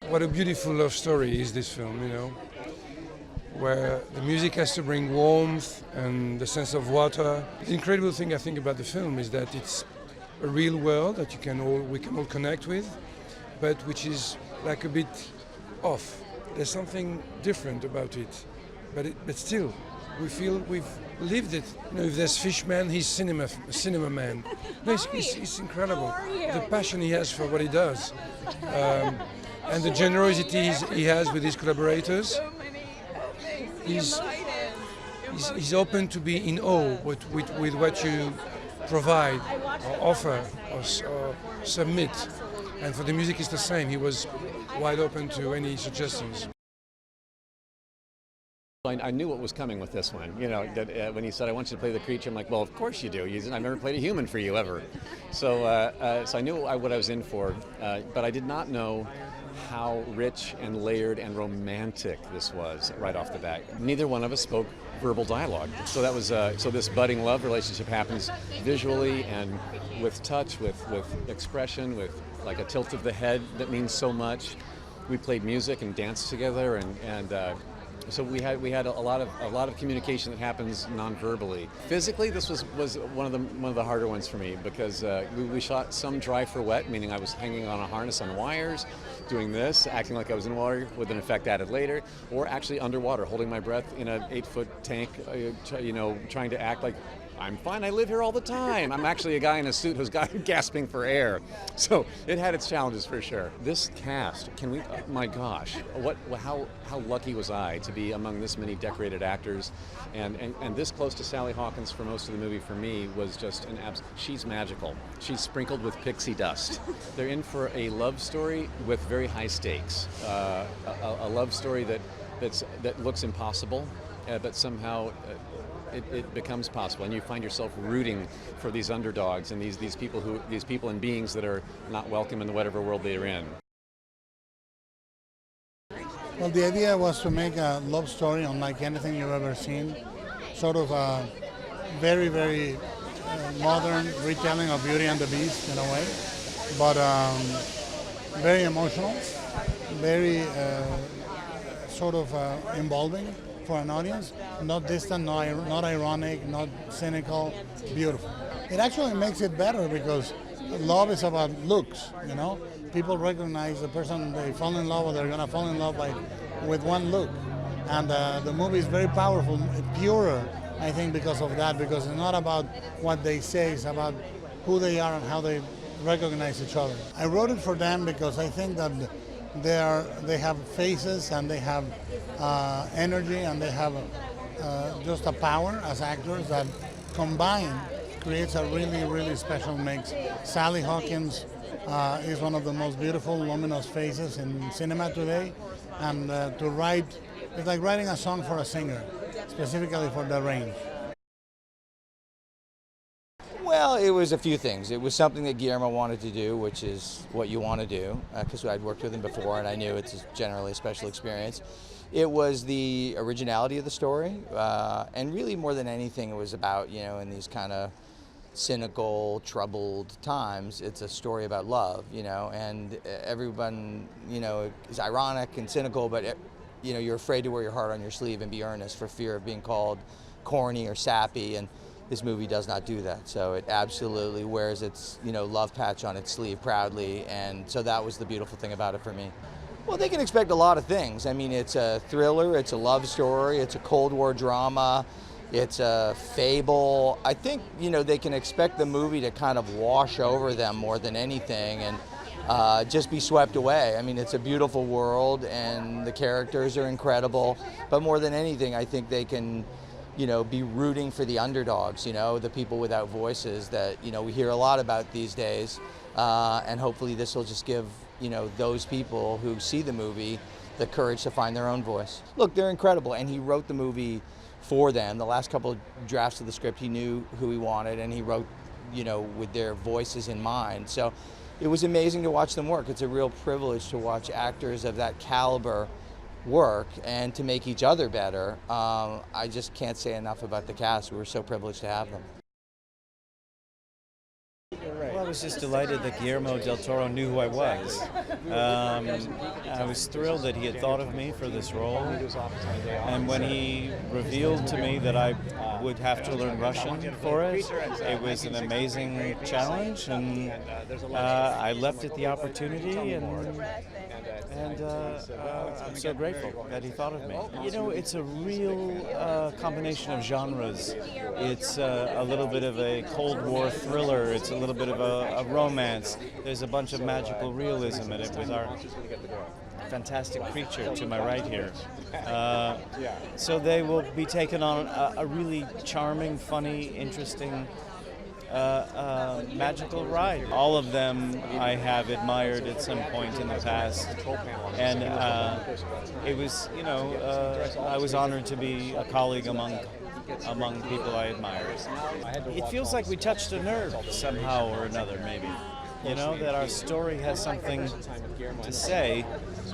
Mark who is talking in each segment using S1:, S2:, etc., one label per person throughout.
S1: What a beautiful love story is this film, you know, where the music has to bring warmth and the sense of water. The incredible thing I think about the film is that it's a real world that we can all connect with, but which is like a bit off. There's something different about it, but still, we feel we've lived it. You know, if there's Fishman, he's cinema man. No, it's incredible. The passion he has for what he does. And the generosity he has with his collaborators. He's open to be in awe with what you provide or offer or submit. And for the music it's the same. He was wide open to any suggestions.
S2: I knew what was coming with this one. You know, that when he said, "I want you to play the creature," I'm like, "Well, of course you do. I've never played a human for you ever." So I knew what I was in for, but I did not know how rich and layered and romantic this was right off the bat. Neither one of us spoke verbal dialogue, so that was so this budding love relationship happens visually and with touch, with expression, with like a tilt of the head that means so much. We played music and danced together, and so we had a lot of communication that happens non-verbally. Physically, this was one of the harder ones for me because we shot some dry for wet, meaning I was hanging on a harness on wires, doing this, acting like I was in water with an effect added later, or actually underwater, holding my breath in an 8-foot tank, trying to act like I'm fine, I live here all the time. I'm actually a guy in a suit who's gasping for air. So it had its challenges for sure. This cast, my gosh, how lucky was I to be among this many decorated actors and this close to Sally Hawkins for most of the movie for me was just she's magical. She's sprinkled with pixie dust. They're in for a love story with very high stakes. A love story that looks impossible, but somehow it becomes possible, and you find yourself rooting for these underdogs and these people and beings that are not welcome in the whatever world they are in.
S3: Well, the idea was to make a love story unlike anything you've ever seen, sort of a very, very modern retelling of Beauty and the Beast in a way, but very emotional, very sort of involving for an audience, not distant, not ironic, not cynical, beautiful. It actually makes it better because love is about looks, you know? People recognize the person they fall in love with, they're gonna fall in love with one look. And the movie is very powerful, purer, I think, because of that, because it's not about what they say, it's about who they are and how they recognize each other. I wrote it for them because I think that they have faces and they have energy and they have just a power as actors that combined creates a really, really special mix. Sally Hawkins is one of the most beautiful, luminous faces in cinema today, and to write, it's like writing a song for a singer, specifically for the range.
S4: Well, it was a few things. It was something that Guillermo wanted to do, which is what you want to do, because I'd worked with him before and I knew it's generally a special experience. It was the originality of the story, and really more than anything, it was about, in these kind of cynical, troubled times, it's a story about love, and everyone, is ironic and cynical, but, you're afraid to wear your heart on your sleeve and be earnest for fear of being called corny or sappy, and this movie does not do that. So it absolutely wears its, love patch on its sleeve proudly, and so that was the beautiful thing about it for me. Well, they can expect a lot of things. I mean, it's a thriller, it's a love story, it's a Cold War drama, it's a fable. I think, they can expect the movie to kind of wash over them more than anything and just be swept away. I mean, it's a beautiful world and the characters are incredible, but more than anything, I think they can be rooting for the underdogs, the people without voices that, we hear a lot about these days. And hopefully this will just give, those people who see the movie the courage to find their own voice. Look, they're incredible, and he wrote the movie for them. The last couple of drafts of the script, he knew who he wanted, and he wrote, with their voices in mind. So it was amazing to watch them work. It's a real privilege to watch actors of that caliber work and to make each other better. I just can't say enough about the cast. We were so privileged to have them.
S3: Well,
S5: was just delighted that Guillermo del Toro knew who I was. I was thrilled that he had thought of me for this role. And when he revealed to me that I would have to learn Russian for it, it was an amazing challenge, and I leapt at the opportunity, and I'm so grateful that he thought of me. You know, it's a real combination of genres. It's a little bit of a Cold War thriller. It's a little bit of a romance. There's a bunch of magical realism in it with our fantastic creature to my right here. So they will be taken on a really charming, funny, interesting, magical ride. All of them I have admired at some point in the past, and it was, you know, I was honored to be a colleague among people I admire. It feels like we touched a nerve somehow or another, maybe. You know, that our story has something to say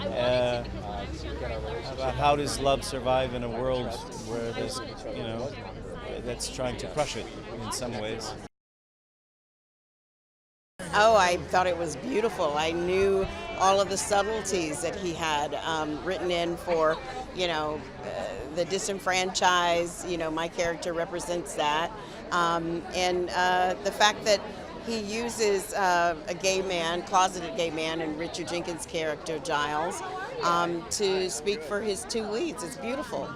S5: about how does love survive in a world where there's, you know, that's trying to crush it in some ways.
S6: Oh, I thought it was beautiful. I knew all of the subtleties that he had written in for, you know, the disenfranchised. You know, my character represents that. And the fact that he uses a gay man, closeted gay man, and Richard Jenkins' character, Giles, to speak for his two leads. It's beautiful.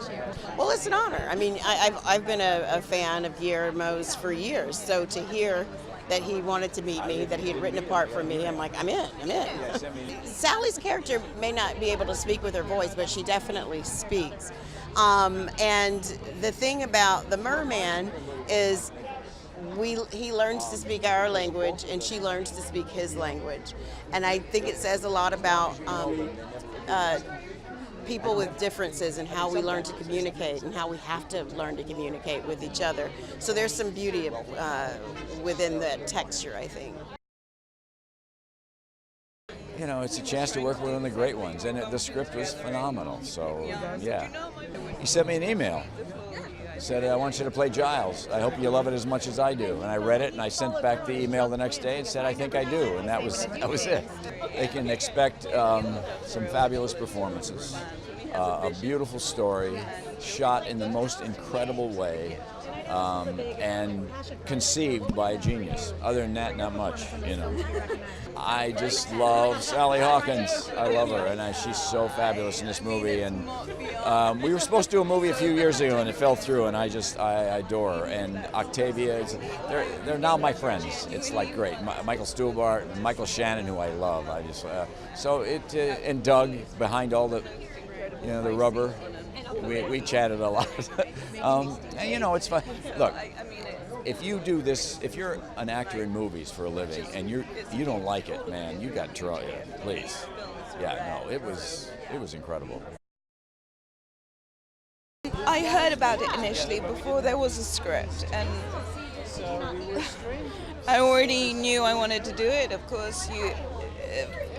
S6: Well, it's an honor. I mean, I've been a fan of Guillermo's for years, so to hear that he wanted to meet me, that he had written a part for me, I'm like, I'm in. Sally's character may not be able to speak with her voice, but she definitely speaks. And the thing about the merman is he learns to speak our language and she learns to speak his language. And I think it says a lot about people with differences and how we learn to communicate and how we have to learn to communicate with each other. So there's some beauty within the texture, I think.
S7: You know, it's a chance to work with one of the great ones, and the script was phenomenal, so yeah. He sent me an email. He said, I want you to play Giles. I hope you love it as much as I do. And I read it, and I sent back the email the next day and said, I think I do, and that was it. They can expect some fabulous performances, a beautiful story, shot in the most incredible way, and conceived by a genius. Other than that, not much, you know. I just love Sally Hawkins. I love her, and she's so fabulous in this movie. And we were supposed to do a movie a few years ago, and it fell through, and I adore her. And Octavia, they're now my friends. It's like great. Michael Stuhlbarg, Michael Shannon, who I love. And Doug behind all the, you know, the rubber. We chatted a lot. And you know, it's fun. Look, if you do this, if you're an actor in movies for a living and you don't like it, man, you got to draw it, please. Yeah, no, it was incredible.
S8: I heard about it initially before there was a script, and I already knew I wanted to do it. Of course,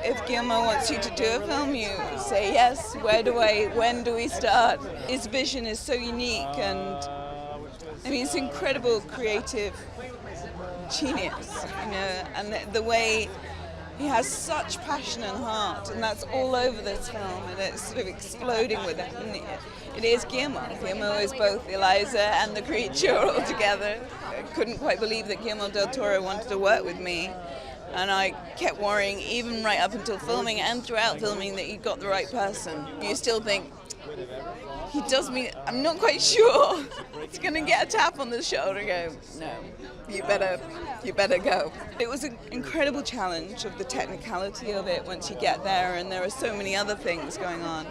S8: if Guillermo wants you to do a film, you say yes. When do we start? His vision is so unique, and I mean, it's incredible creative genius, you know, and the way he has such passion and heart, and that's all over this film, and it's sort of exploding with it. And it is Guillermo. Guillermo is both Elisa and the creature all together. I couldn't quite believe that Guillermo del Toro wanted to work with me. And I kept worrying, even right up until filming and throughout filming, that he got the right person. You still think, he does me, I'm not quite sure. He's going to get a tap on the shoulder and go, no, you better go. It was an incredible challenge of the technicality of it once you get there, and there are so many other things going on.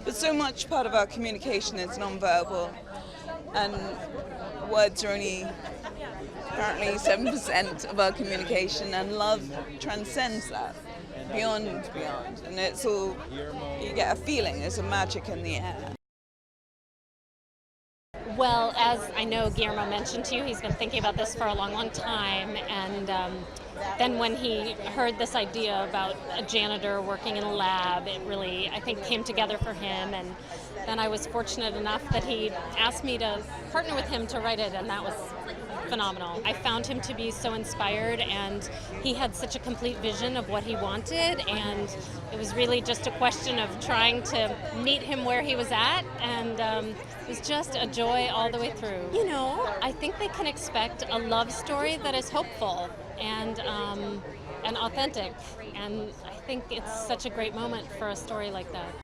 S8: But so much part of our communication is nonverbal, and words are only apparently 7% of our communication, and love transcends that, beyond. And it's all, you get a feeling, there's a magic in the air.
S9: Well, as I know Guillermo mentioned to you, he's been thinking about this for a long, long time, and then when he heard this idea about a janitor working in a lab, it really, I think, came together for him, and then I was fortunate enough that he asked me to partner with him to write it, and that was phenomenal. I found him to be so inspired, and he had such a complete vision of what he wanted, and it was really just a question of trying to meet him where he was at, and it was just a joy all the way through. You know, I think they can expect a love story that is hopeful and authentic, and I think it's such a great moment for a story like that.